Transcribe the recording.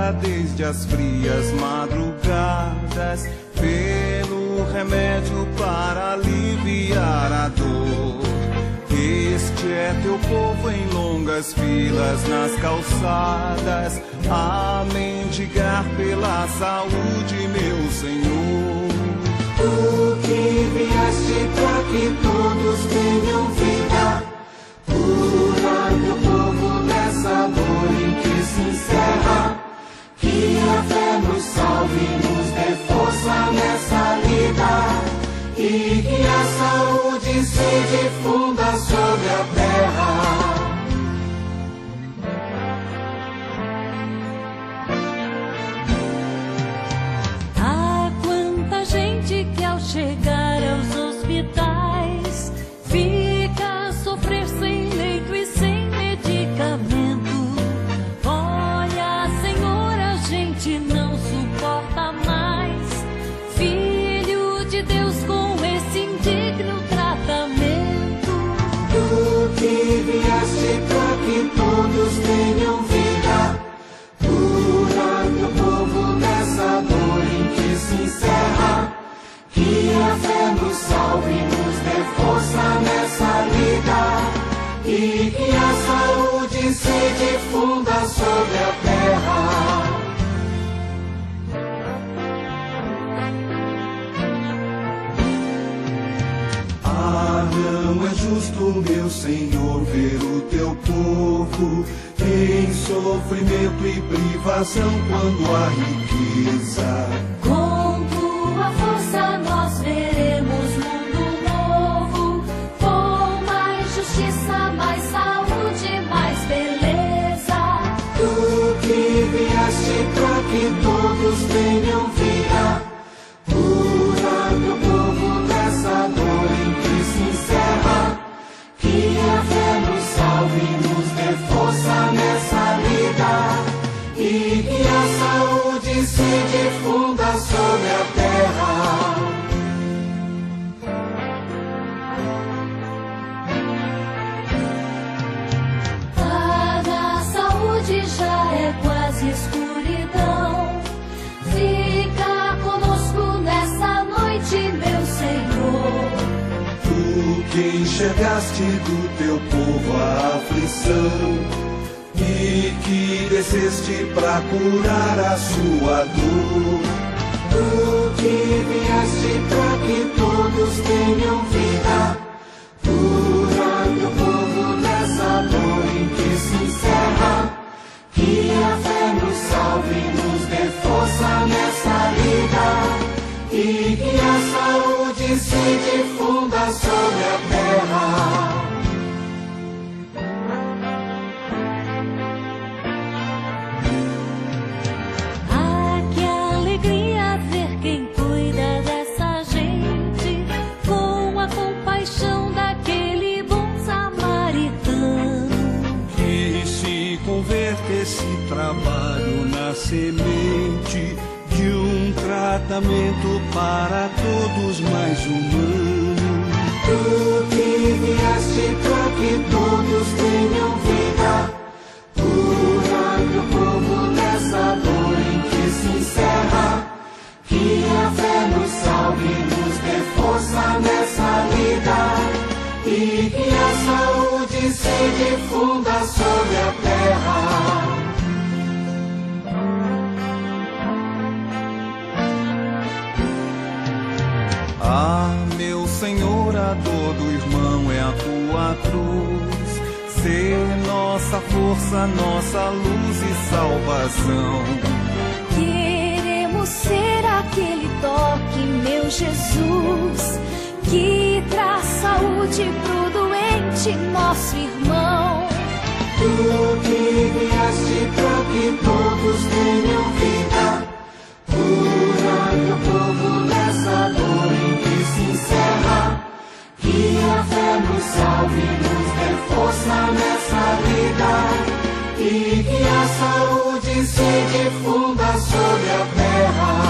luta desde as frias madrugadas, pelo remédio para aliviar a dor. Este é teu povo em longas filas nas calçadas, a mendigar pela saúde, meu Senhor. Tu que vieste para que todos tenham vida, cura teu povo nessa dor em que se encerra. Que a fé nos salve, nos dê força nessa lida, e que a saúde se difunda sobre a terra. Há quanta gente que ao chegar aos hospitais fica a sofrer sem leito e sem medicamento. Olha, Senhor, a gente não suporta mais, Filho de Deus, com esse indigno tratamento. Tu que vieste para que todos tenham vida, cura teu povo nessa dor em que se encerra. Que a fé nos salve, nos dê força nessa lida, e que a saúde se difunda sobre a terra. Ah, não é justo, meu Senhor, ver o teu povo em sofrimento e privação quando há riqueza. Com tua força nós veremos mundo novo, com mais justiça, mais saúde, mais beleza. Tu que vieste para que todos tenham vida, cura teu povo nessa dor em que se encerra. Que a fé nos salve, nos dê força nessa lida, e que a saúde se difunda sobre a terra. A saúde já é quase escuridão, fica conosco nessa noite, meu Senhor. Tu que enxergaste do teu povo a aflição e que desceste pra curar a sua dor. Tu que vieste para que todos tenham vida, cura teu povo nessa dor em que se encerra. Que a fé nos salve, nos dê força nessa lida, e que a saúde se difunda sobre a terra. Ah, que alegria ver quem cuida dessa gente, com a compaixão daquele bom samaritano. Que se converte esse trabalho na semente de um tratamento para todos mais humano. Tu que vieste para que todos tenham vida, cura teu povo nessa dor em que se encerra. Que a fé nos salve, nos dê força nessa lida, e que a saúde se difunda sobre a terra. Ah, meu Senhor, a dor do irmão é a tua cruz, ser nossa força, nossa luz e salvação. Queremos ser aquele toque, meu Jesus, que traz saúde pro doente, nosso irmão. Tu que vieste para que todos tenham vida, cura teu povo nessa dor em que se encerra. Que a fé nos salve, nos dê força nessa vida, e que a saúde se difunda sobre a terra.